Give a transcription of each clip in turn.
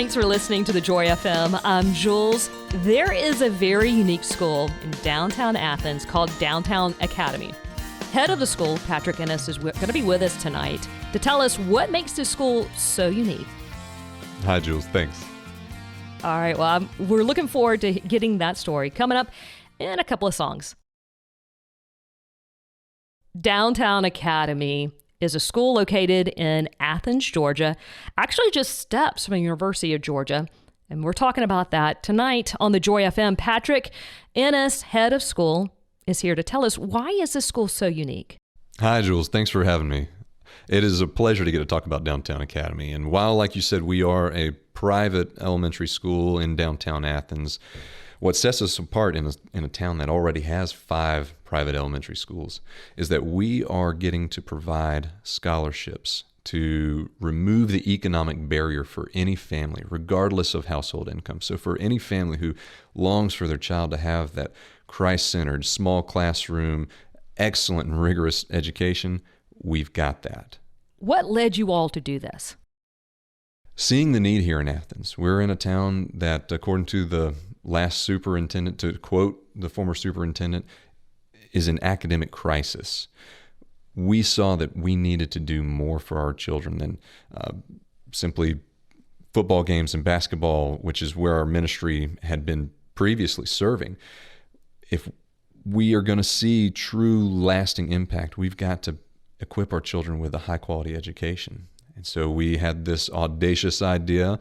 Thanks for listening to the Joy FM. I'm Jules. There is a very unique school in downtown Athens called Downtown Academy. Head of the school, Patrick Ennis, is going to be with us tonight to tell us what makes this school so unique. Hi, Jules. Thanks. All right. Well, we're looking forward to getting that story coming up in a couple of songs. Downtown Academy is a school located in Athens, Georgia, actually just steps from the University of Georgia. And we're talking about that tonight on the Joy FM. Patrick Ennis, head of school, is here to tell us, why is this school so unique? Hi, Jules. Thanks for having me. It is a pleasure to get to talk about Downtown Academy. And while, like you said, we are a private elementary school in downtown Athens, what sets us apart in a town that already has 5 private elementary schools is that we are getting to provide scholarships to remove the economic barrier for any family, regardless of household income. So for any family who longs for their child to have that Christ-centered, small classroom, excellent and rigorous education, we've got that. What led you all to do this? Seeing the need here in Athens. We're in a town that, according to the last superintendent, to quote the former superintendent, is an academic crisis. We saw that we needed to do more for our children than simply football games and basketball, which is where our ministry had been previously serving. If we are going to see true lasting impact, we've got to equip our children with a high quality education. And so we had this audacious idea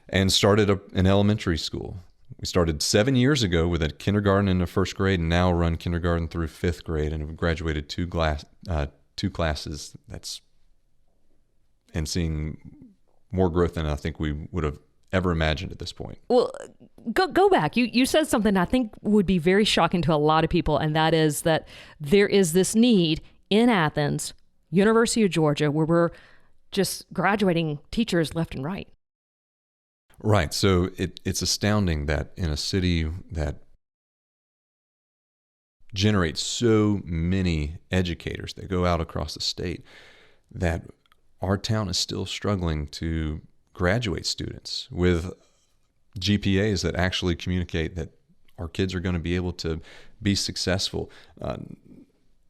and started an elementary school. We started 7 years ago with a kindergarten and a first grade, and now run kindergarten through 5th grade, and have graduated two classes. And seeing more growth than I think we would have ever imagined at this point. Well, go back. You said something I think would be very shocking to a lot of people, and that is that there is this need in Athens, University of Georgia, where we're just graduating teachers left and right. Right. So it's astounding that in a city that generates so many educators that go out across the state, that our town is still struggling to graduate students with GPAs that actually communicate that our kids are going to be able to be successful,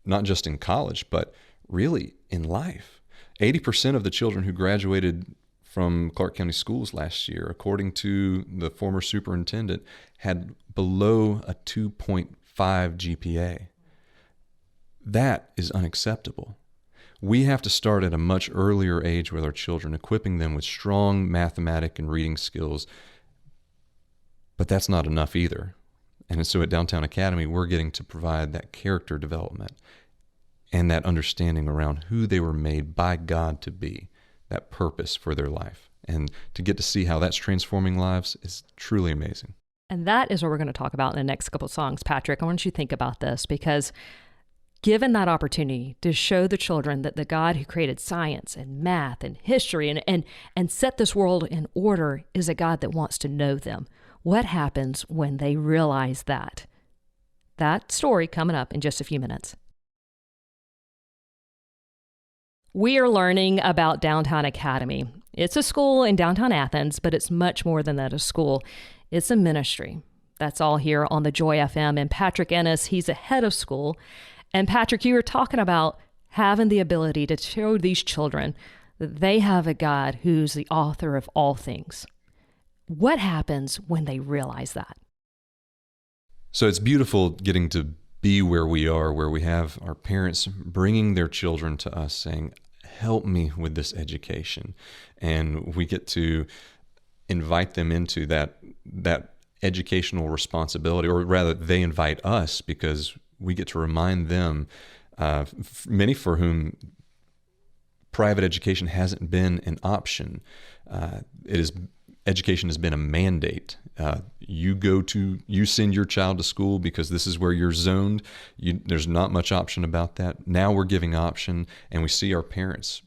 not just in college, but really in life. 80% of the children who graduated from Clark County schools last year, according to the former superintendent, had below a 2.5 GPA. That is unacceptable. We have to start at a much earlier age with our children, equipping them with strong mathematic and reading skills. But that's not enough either. And so at Downtown Academy, we're getting to provide that character development and that understanding around who they were made by God to be, that purpose for their life. And to get to see how that's transforming lives is truly amazing. And that is what we're going to talk about in the next couple of songs. Patrick, I want you to think about this, because given that opportunity to show the children that the God who created science and math and history and set this world in order is a God that wants to know them. What happens when they realize that? That story coming up in just a few minutes. We are learning about Downtown Academy. It's a school in downtown Athens, but it's much more than that, a school. It's a ministry. That's all here on the Joy FM. And Patrick Ennis, he's a head of school. And Patrick, you were talking about having the ability to show these children that they have a God who's the author of all things. What happens when they realize that? So it's beautiful getting to be where we are, where we have our parents bringing their children to us saying, help me with this education. And we get to invite them into that educational responsibility, or rather they invite us, because we get to remind them, many for whom private education hasn't been an option. Education has been a mandate. You send your child to school because this is where you're zoned. There's not much option about that. Now we're giving option, and we see our parents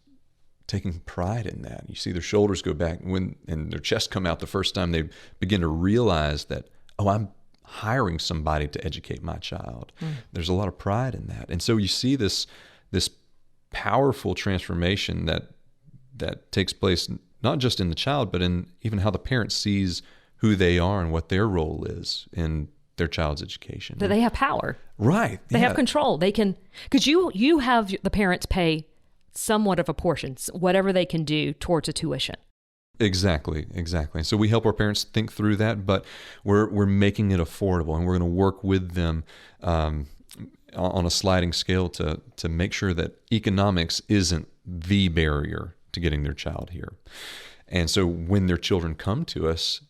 taking pride in that. You see their shoulders go back and their chest come out the first time they begin to realize that, oh, I'm hiring somebody to educate my child. There's a lot of pride in that. And so you see this powerful transformation that takes place not just in the child, but in even how the parent sees who they are and what their role is in their child's education. That they have power. Right. They have control. They can, because you have the parents pay somewhat of a portion, whatever they can do towards a tuition. Exactly. And so we help our parents think through that, but we're making it affordable, and we're going to work with them on a sliding scale to make sure that economics isn't the barrier to getting their child here. And so when their children come to us,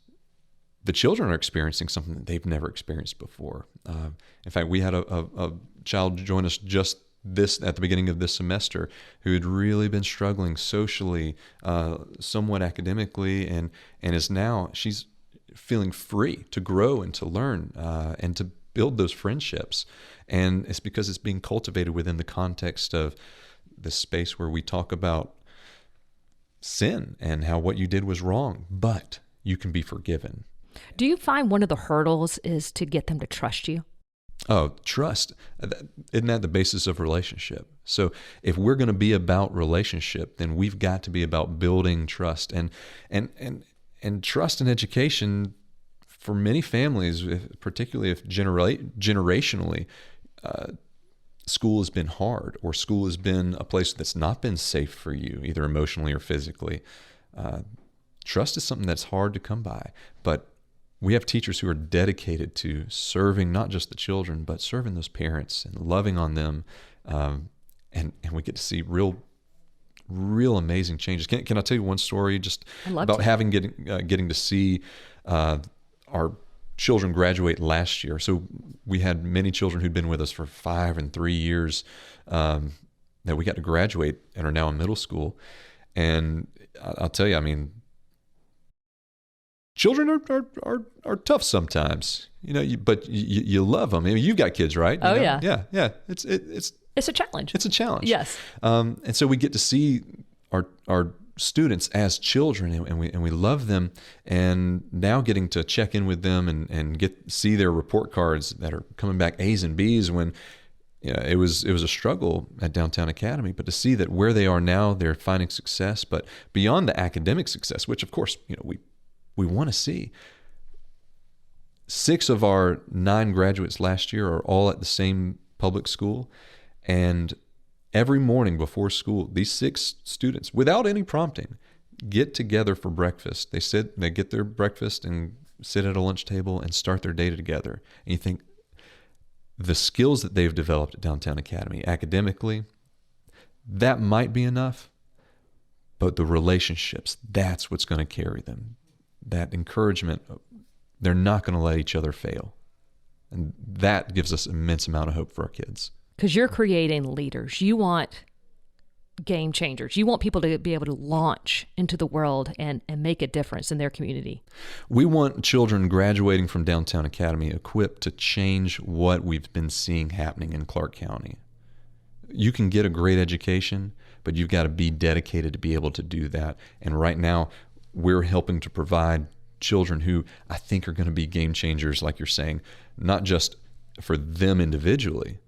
the children are experiencing something that they've never experienced before. In fact, we had a child join us just at the beginning of this semester who had really been struggling socially, somewhat academically, and she's feeling free to grow and to learn and to build those friendships. And it's because it's being cultivated within the context of this space where we talk about sin and how what you did was wrong, but you can be forgiven. Do you find one of the hurdles is to get them to trust you? Oh, trust. Isn't that the basis of relationship? So if we're going to be about relationship, then we've got to be about building trust. And trust in education for many families, particularly if generationally, school has been hard, or school has been a place that's not been safe for you, either emotionally or physically. Trust is something that's hard to come by, but we have teachers who are dedicated to serving not just the children, but serving those parents and loving on them. And we get to see real amazing changes. Can I tell you one story just about getting to see our children graduate last year? So we had many children who'd been with us for 5 and 3 years that we got to graduate and are now in middle school. And I'll tell you, I mean, children are tough sometimes, but you love them. I mean, you've got kids, right? Yeah. Yeah. It's a challenge. It's a challenge. Yes. And so we get to see our students as children, and we love them. And now getting to check in with them and see their report cards that are coming back A's and B's when it was a struggle at Downtown Academy, but to see that where they are now, they're finding success, but beyond the academic success, which of course we want to see. 6 of our 9 graduates last year are all at the same public school. And every morning before school, these 6 students, without any prompting, get together for breakfast. They get their breakfast and sit at a lunch table and start their day together. And you think the skills that they've developed at Downtown Academy academically, that might be enough, but the relationships, that's what's going to carry them. That encouragement, they're not going to let each other fail. And that gives us immense amount of hope for our kids. Because you're creating leaders. You want game changers. You want people to be able to launch into the world and make a difference in their community. We want children graduating from Downtown Academy equipped to change what we've been seeing happening in Clark County. You can get a great education, but you've got to be dedicated to be able to do that. And right now, we're helping to provide children who I think are going to be game changers, like you're saying, not just for them individually,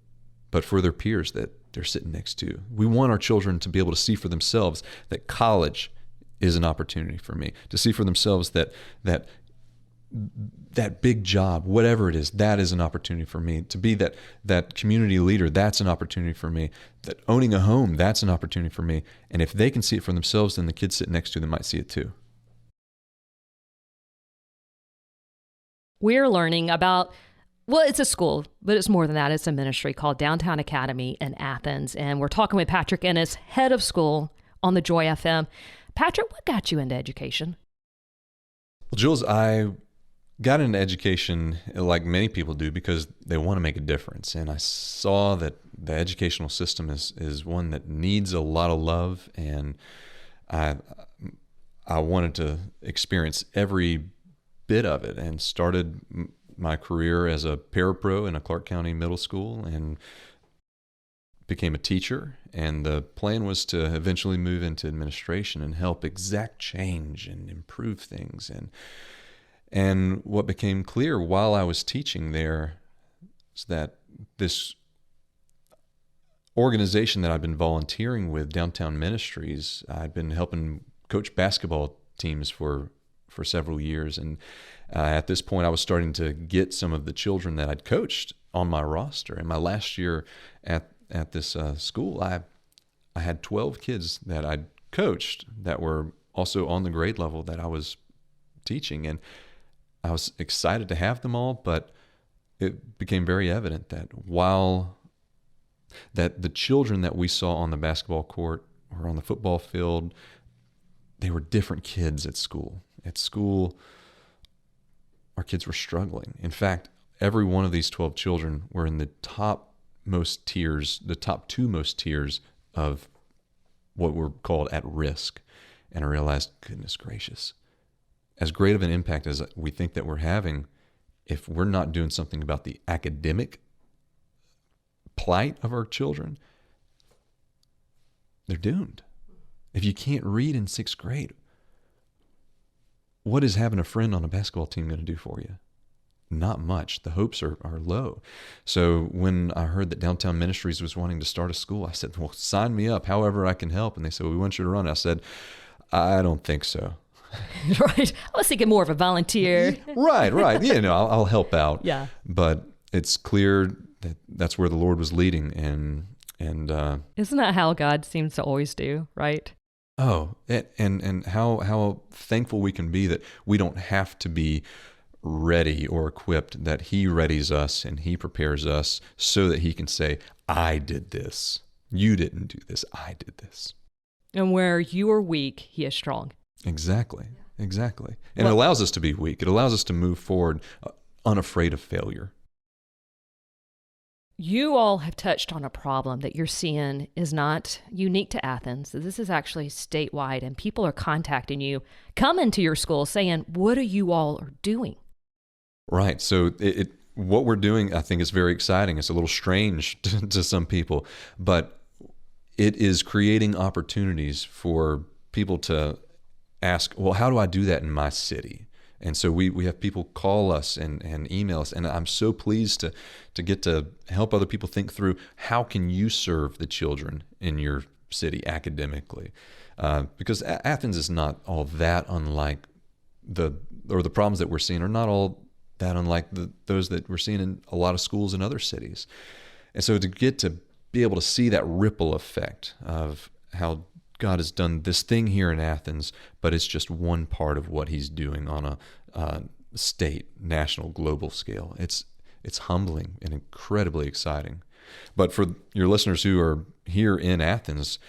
but for their peers that they're sitting next to. We want our children to be able to see for themselves that college is an opportunity for me, to see for themselves that big job, whatever it is, that is an opportunity for me, to be that community leader, that's an opportunity for me, that owning a home, that's an opportunity for me. And if they can see it for themselves, then the kids sitting next to them might see it too. We're learning about, well, it's a school, but it's more than that. It's a ministry called Downtown Academy in Athens. And we're talking with Patrick Ennis, head of school on the Joy FM. Patrick, what got you into education? Well, Jules, I got into education like many people do because they want to make a difference. And I saw that the educational system is one that needs a lot of love. And I wanted to experience every bit of it, and started my career as a parapro in a Clark County middle school and became a teacher. And the plan was to eventually move into administration and help exact change and improve things. And what became clear while I was teaching there is that this organization that I've been volunteering with, Downtown Ministries, I'd been helping coached basketball teams for several years. And at this point, I was starting to get some of the children that I'd coached on my roster. In my last year at this school, I had 12 kids that I'd coached that were also on the grade level that I was teaching. And I was excited to have them all, but it became very evident that that the children that we saw on the basketball court or on the football field, they were different kids at school. At school, our kids were struggling. In fact, every one of these 12 children were in the top two most tiers of what were called at risk. And I realized, goodness gracious, as great of an impact as we think that we're having, if we're not doing something about the academic plight of our children, they're doomed. If you can't read in 6th grade, what is having a friend on a basketball team going to do for you? Not much. The hopes are low. So when I heard that Downtown Ministries was wanting to start a school, I said, well, sign me up however I can help. And they said, well, we want you to run it. I said, I don't think so. Right. I was thinking more of a volunteer. Right. I'll help out. Yeah. But it's clear that that's where the Lord was leading. And isn't that how God seems to always do, right? Oh, and how thankful we can be that we don't have to be ready or equipped, that He readies us and He prepares us so that He can say, I did this. You didn't do this. I did this. And where you are weak, He is strong. Exactly. And it allows us to be weak. It allows us to move forward unafraid of failure. You all have touched on a problem that you're seeing is not unique to Athens. This is actually statewide, and people are contacting you, coming to your school saying, what are you all doing? Right. So what we're doing, I think, is very exciting. It's a little strange to some people, but it is creating opportunities for people to ask, well, how do I do that in my city? And so we have people call us and email us, and I'm so pleased to get to help other people think through, how can you serve the children in your city academically? Because Athens is not all that unlike the problems that we're seeing are not all that unlike those that we're seeing in a lot of schools in other cities. And so to get to be able to see that ripple effect of how God has done this thing here in Athens, but it's just one part of what He's doing on a state, national, global scale. It's humbling and incredibly exciting. But for your listeners who are here in Athens,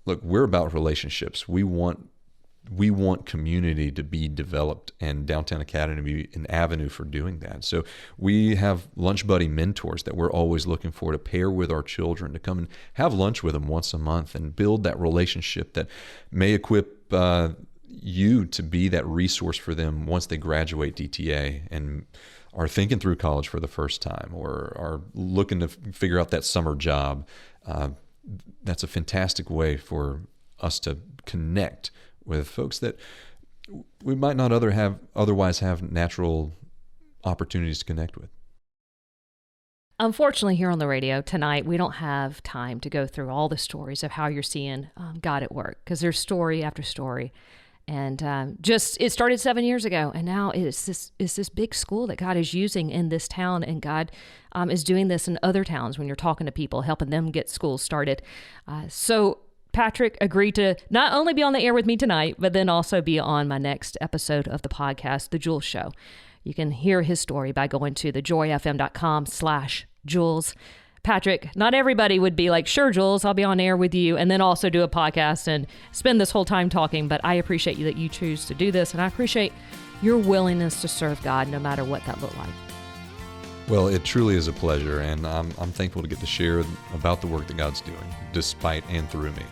look, we're about relationships. We want community to be developed, and Downtown Academy to be an avenue for doing that. So we have lunch buddy mentors that we're always looking for to pair with our children, to come and have lunch with them once a month and build that relationship that may equip you to be that resource for them once they graduate DTA and are thinking through college for the first time or are looking to figure out that summer job. That's a fantastic way for us to connect with folks that we might not otherwise have natural opportunities to connect with. Unfortunately, here on the radio tonight, we don't have time to go through all the stories of how you're seeing God at work, because there's story after story. And it started 7 years ago, and now it's this big school that God is using in this town, and God is doing this in other towns when you're talking to people, helping them get schools started. So Patrick agreed to not only be on the air with me tonight, but then also be on my next episode of the podcast, The Jules Show. You can hear his story by going to thejoyfm.com/Jules. Patrick, not everybody would be like, sure, Jules, I'll be on air with you, and then also do a podcast and spend this whole time talking. But I appreciate you that you choose to do this, and I appreciate your willingness to serve God no matter what that looked like. Well, it truly is a pleasure, and I'm thankful to get to share about the work that God's doing, despite and through me.